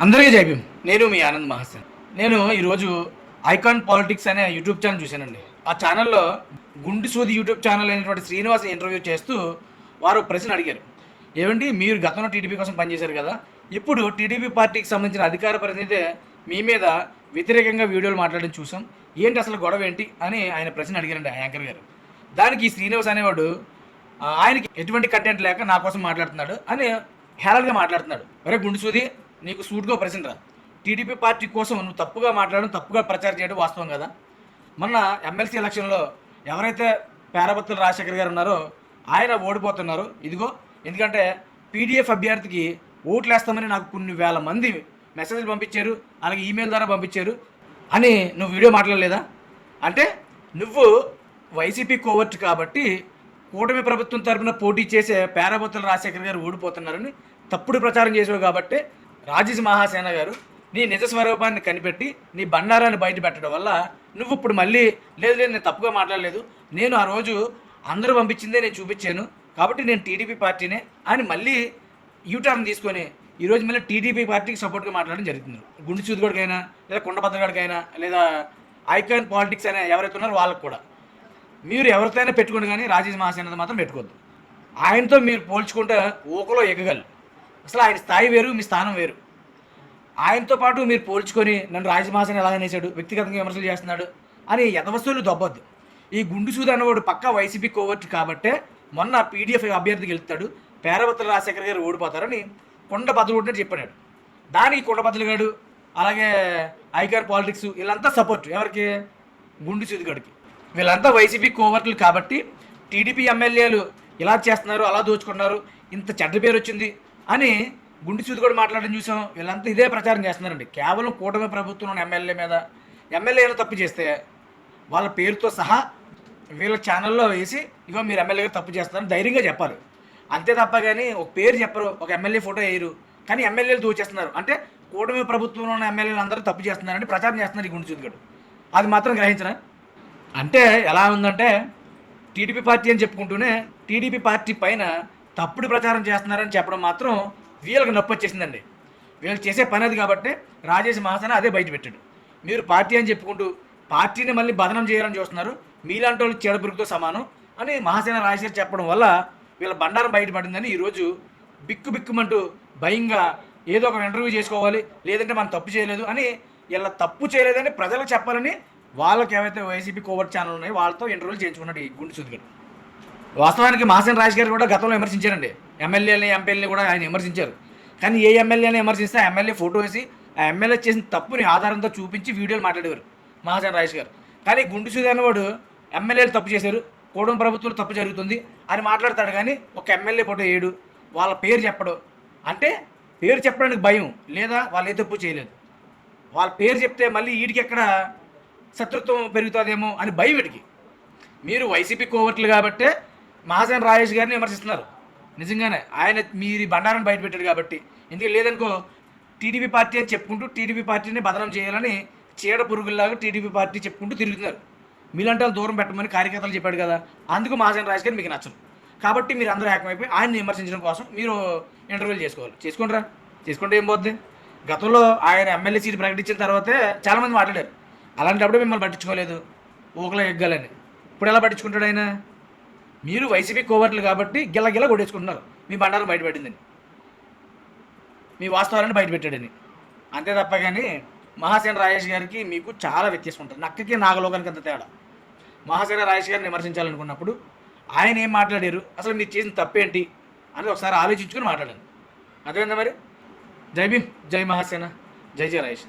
అందరికీ జై భీమ్. నేను మీ ఆనంద్ మహాసేన్. నేను ఈరోజు ఐకాన్ పాలిటిక్స్ అనే యూట్యూబ్ ఛానల్ చూశానండి. ఆ ఛానల్లో గుండు సూది యూట్యూబ్ ఛానల్ అయినటువంటి శ్రీనివాస్ ఇంటర్వ్యూ చేస్తూ వారు ప్రశ్న అడిగారు. ఏమండి, మీరు గతంలో టీడీపీ కోసం పనిచేశారు కదా, ఇప్పుడు టీడీపీ పార్టీకి సంబంధించిన అధికార ప్రతినిధి మీ మీద వ్యతిరేకంగా వీడియోలు మాట్లాడడం చూసాం, ఏంటి అసలు గొడవ ఏంటి అని ఆయన ప్రశ్న అడిగారండి ఆ యాంకర్ గారు. దానికి శ్రీనివాస్ అనేవాడు ఆయనకి ఎటువంటి కంటెంట్ లేక నా కోసం మాట్లాడుతున్నాడు అని హేళనగా మాట్లాడుతున్నాడు. అరే గుండు సూది, నీకు సూట్గా ప్రశ్న రా, టీడీపీ పార్టీ కోసం నువ్వు తప్పుగా మాట్లాడడం, తప్పుగా ప్రచారం చేయడం వాస్తవం కదా. మొన్న ఎమ్మెల్సీ ఎలక్షన్లో ఎవరైతే పేరాబత్తుల రాజశేఖర్ గారు ఉన్నారో ఆయన ఓడిపోతున్నారు. ఇదిగో ఎందుకంటే పీడీఎఫ్ అభ్యర్థికి ఓట్లు వేస్తామని నాకు కొన్ని వేల మంది మెసేజ్లు పంపించారు, అలాగే ఈమెయిల్ ద్వారా పంపించారు అని నువ్వు వీడియో మాట్లాడలేదా? అంటే నువ్వు వైసీపీ కోవర్ట్ కాబట్టి కూటమి ప్రభుత్వం తరఫున పోటీ చేసే పేరాబత్తుల రాజశేఖర్ గారు ఓడిపోతున్నారని తప్పుడు ప్రచారం చేసావు కాబట్టి రాజేష్ మహాసేన గారు నీ నిజ స్వరూపాన్ని కనిపెట్టి నీ బండారాన్ని బయట పెట్టడం వల్ల నువ్వు ఇప్పుడు మళ్ళీ లేదు నేను తప్పుగా మాట్లాడలేదు, నేను ఆ రోజు అందరూ పంపించిందే నేను చూపించాను కాబట్టి నేను టీడీపీ పార్టీనే అని మళ్ళీ యూటర్న్ తీసుకొని ఈరోజు మళ్ళీ టీడీపీ పార్టీకి సపోర్ట్గా మాట్లాడడం జరుగుతుంది. గుండు చూదుగడికైనా లేదా కుండబద్దగడికైనా లేదా ఐకాన్ పాలిటిక్స్ అనే ఎవరైతే ఉన్నారో వాళ్ళకు కూడా మీరు ఎవరితోనైనా పెట్టుకోండి, కానీ రాజేష్ మహాసేన మాత్రం పెట్టుకోవద్దు. ఆయనతో మీరు పోల్చుకుంటే ఊకలో ఎగగలరు. అసలు ఆయన స్థాయి వేరు, మీ స్థానం వేరు. ఆయనతో పాటు మీరు పోల్చుకొని నన్ను రాజేష్ మహాసేన ఎలా అనేసాడు, వ్యక్తిగతంగా విమర్శలు చేస్తున్నాడు అని యథవస్తువులు దొబ్బొద్దు. ఈ గుండు సూది అన్నవాడు పక్కా వైసీపీ కోవర్ట్ కాబట్టే మొన్న పీడీఎఫ్ అభ్యర్థికి వెళ్తాడు, పేరాబత్తుల రాజశేఖర్ గారు ఓడిపోతారని కొండ బద్దలు చెప్పాడు. దానికి కొండ బద్దలుగాడు అలాగే ఐకాన్ పాలిటిక్స్ వీళ్ళంతా సపోర్ట్ ఎవరికి? గుండు సూదిగాడికి. వీళ్ళంతా వైసీపీ కోవర్ట్లు కాబట్టి టీడీపీ ఎమ్మెల్యేలు ఇలా చేస్తున్నారు, అలా దోచుకున్నారు, ఇంత చెడ్డ పేరు వచ్చింది అని గుండు సూది కూడా మాట్లాడడం చూసాం. వీళ్ళంతా ఇదే ప్రచారం చేస్తున్నారండి. కేవలం కూటమి ప్రభుత్వం ఎమ్మెల్యే మీద ఎమ్మెల్యేలు తప్పు చేస్తే వాళ్ళ పేరుతో సహా వీళ్ళ ఛానల్లో వేసి ఇగో మీరు ఎమ్మెల్యే గారు తప్పు చేస్తున్నారని ధైర్యంగా చెప్పాలి. అంతే తప్ప కానీ ఒక పేరు చెప్పరు, ఒక ఎమ్మెల్యే ఫోటో వేయరు, కానీ ఎమ్మెల్యేలు దోచేస్తున్నారు అంటే కూటమి ప్రభుత్వంలో ఉన్న ఎమ్మెల్యేలు అందరూ తప్పు చేస్తున్నారని ప్రచారం చేస్తున్నారు ఈ గుండు సూది గడు. అది మాత్రం గ్రహించరా? అంటే ఎలా ఉందంటే టీడీపీ పార్టీ అని చెప్పుకుంటూనే టీడీపీ పార్టీ పైన తప్పుడు ప్రచారం చేస్తున్నారని చెప్పడం మాత్రం వీళ్ళకి నొప్పి వచ్చేసిందండి. వీళ్ళు చేసే పని అది కాబట్టి రాజేష్ మహాసేన అదే బయట పెట్టాడు. మీరు పార్టీ అని చెప్పుకుంటూ పార్టీని మళ్ళీ బదనం చేయాలని చూస్తున్నారు, మీలాంటి వాళ్ళు చెడపురుగుతో సమానం అని మహాసేన రాజశేఖర్ చెప్పడం వల్ల వీళ్ళ బండారం బయటపడిందని ఈరోజు బిక్కుమంటూ భయంగా ఏదో ఒక ఇంటర్వ్యూ చేసుకోవాలి, లేదంటే మనం తప్పు చేయలేదు అని వీళ్ళ తప్పు చేయలేదని ప్రజలకు చెప్పాలని వాళ్ళకి ఏవైతే వైసీపీ కోవర్ట్ ఛానల్ ఉన్నాయో వాళ్ళతో ఇంటర్వ్యూలు చేయించుకున్నాడు ఈ గుండు సూది గారు. వాస్తవానికి మహాసేన రాజశేఖర్ గారు కూడా గతంలో విమర్శించారండి, ఎమ్మెల్యేలని ఎంపీలని కూడా ఆయన విమర్శించారు. కానీ ఏ ఎమ్మెల్యేని విమర్శిస్తే ఆ ఎమ్మెల్యే ఫోటో వేసి ఆ ఎమ్మెల్యే చేసిన తప్పుని ఆధారంతో చూపించి వీడియోలు మాట్లాడేవారు మహాసేన రాజశేఖర్ గారు. కానీ గుండు సూది అన్నవాడు ఎమ్మెల్యేలు తప్పు చేశారు, కూటమి ప్రభుత్వం తప్పు జరుగుతుంది అని మాట్లాడతాడు, కానీ ఒక ఎమ్మెల్యే ఫోటో వేయడు, వాళ్ళ పేరు చెప్పడు. అంటే పేరు చెప్పడానికి భయం, లేదా వాళ్ళు ఏ తప్పు చేయలేదు, వాళ్ళ పేరు చెప్తే మళ్ళీ వీడికి ఎక్కడ శత్రుత్వం పెరుగుతుందేమో అని భయం వీడికి. మీరు వైసీపీ కోవర్ట్లు కాబట్టే మహాసేన రాజేష్ గారిని విమర్శిస్తున్నారు. నిజంగానే ఆయన మీరు బండారాన్ని బయటపెట్టాడు కాబట్టి. ఎందుకు లేదనుకో టీడీపీ పార్టీ అని చెప్పుకుంటూ టీడీపీ పార్టీని బదనం చేయాలని చీడ పురుగుల్లాగా టీడీపీ పార్టీ చెప్పుకుంటూ తిరుగుతున్నారు. మీలాంటి వాళ్ళు దూరం పెట్టమని కార్యకర్తలు చెప్పాడు కదా, అందుకు మహాసేన రాజేష్ గారు మీకు నచ్చరు కాబట్టి మీరు అందరూ ఏకమైపోయి ఆయన్ని విమర్శించడం కోసం మీరు ఇంటర్వ్యూలు చేసుకోవాలి. చేసుకుంటే ఏం పోద్ది? గతంలో ఆయన ఎమ్మెల్యే సీట్ ప్రకటించిన తర్వాతే చాలామంది మాట్లాడారు, అలాంటప్పుడు మిమ్మల్ని పట్టించుకోలేదు, ఊకలో ఎగ్గాలని. ఇప్పుడు ఎలా పట్టించుకుంటాడు ఆయన? మీరు వైసీపీ కోవర్ట్లు కాబట్టి గిల్ల కొట్టేసుకుంటున్నారు, మీ బండారం బయటపెట్టిందని, మీ వాస్తవాలను బయటపెట్టాడని. అంతే తప్ప కానీ మహాసేన రాజేష్ గారికి మీకు చాలా వ్యత్యాసం ఉంటుంది. నక్కకి నాగలోకానికి అంత తేడా. మహాసేన రాజేష్ గారిని విమర్శించాలనుకున్నప్పుడు ఆయన ఏం మాట్లాడారు, అసలు మీరు చేసిన తప్పేంటి అని ఒకసారి ఆలోచించుకొని మాట్లాడాను. అర్థమైందా మరి? జై భీమ్, జై మహాసేన, జై రాజేష్.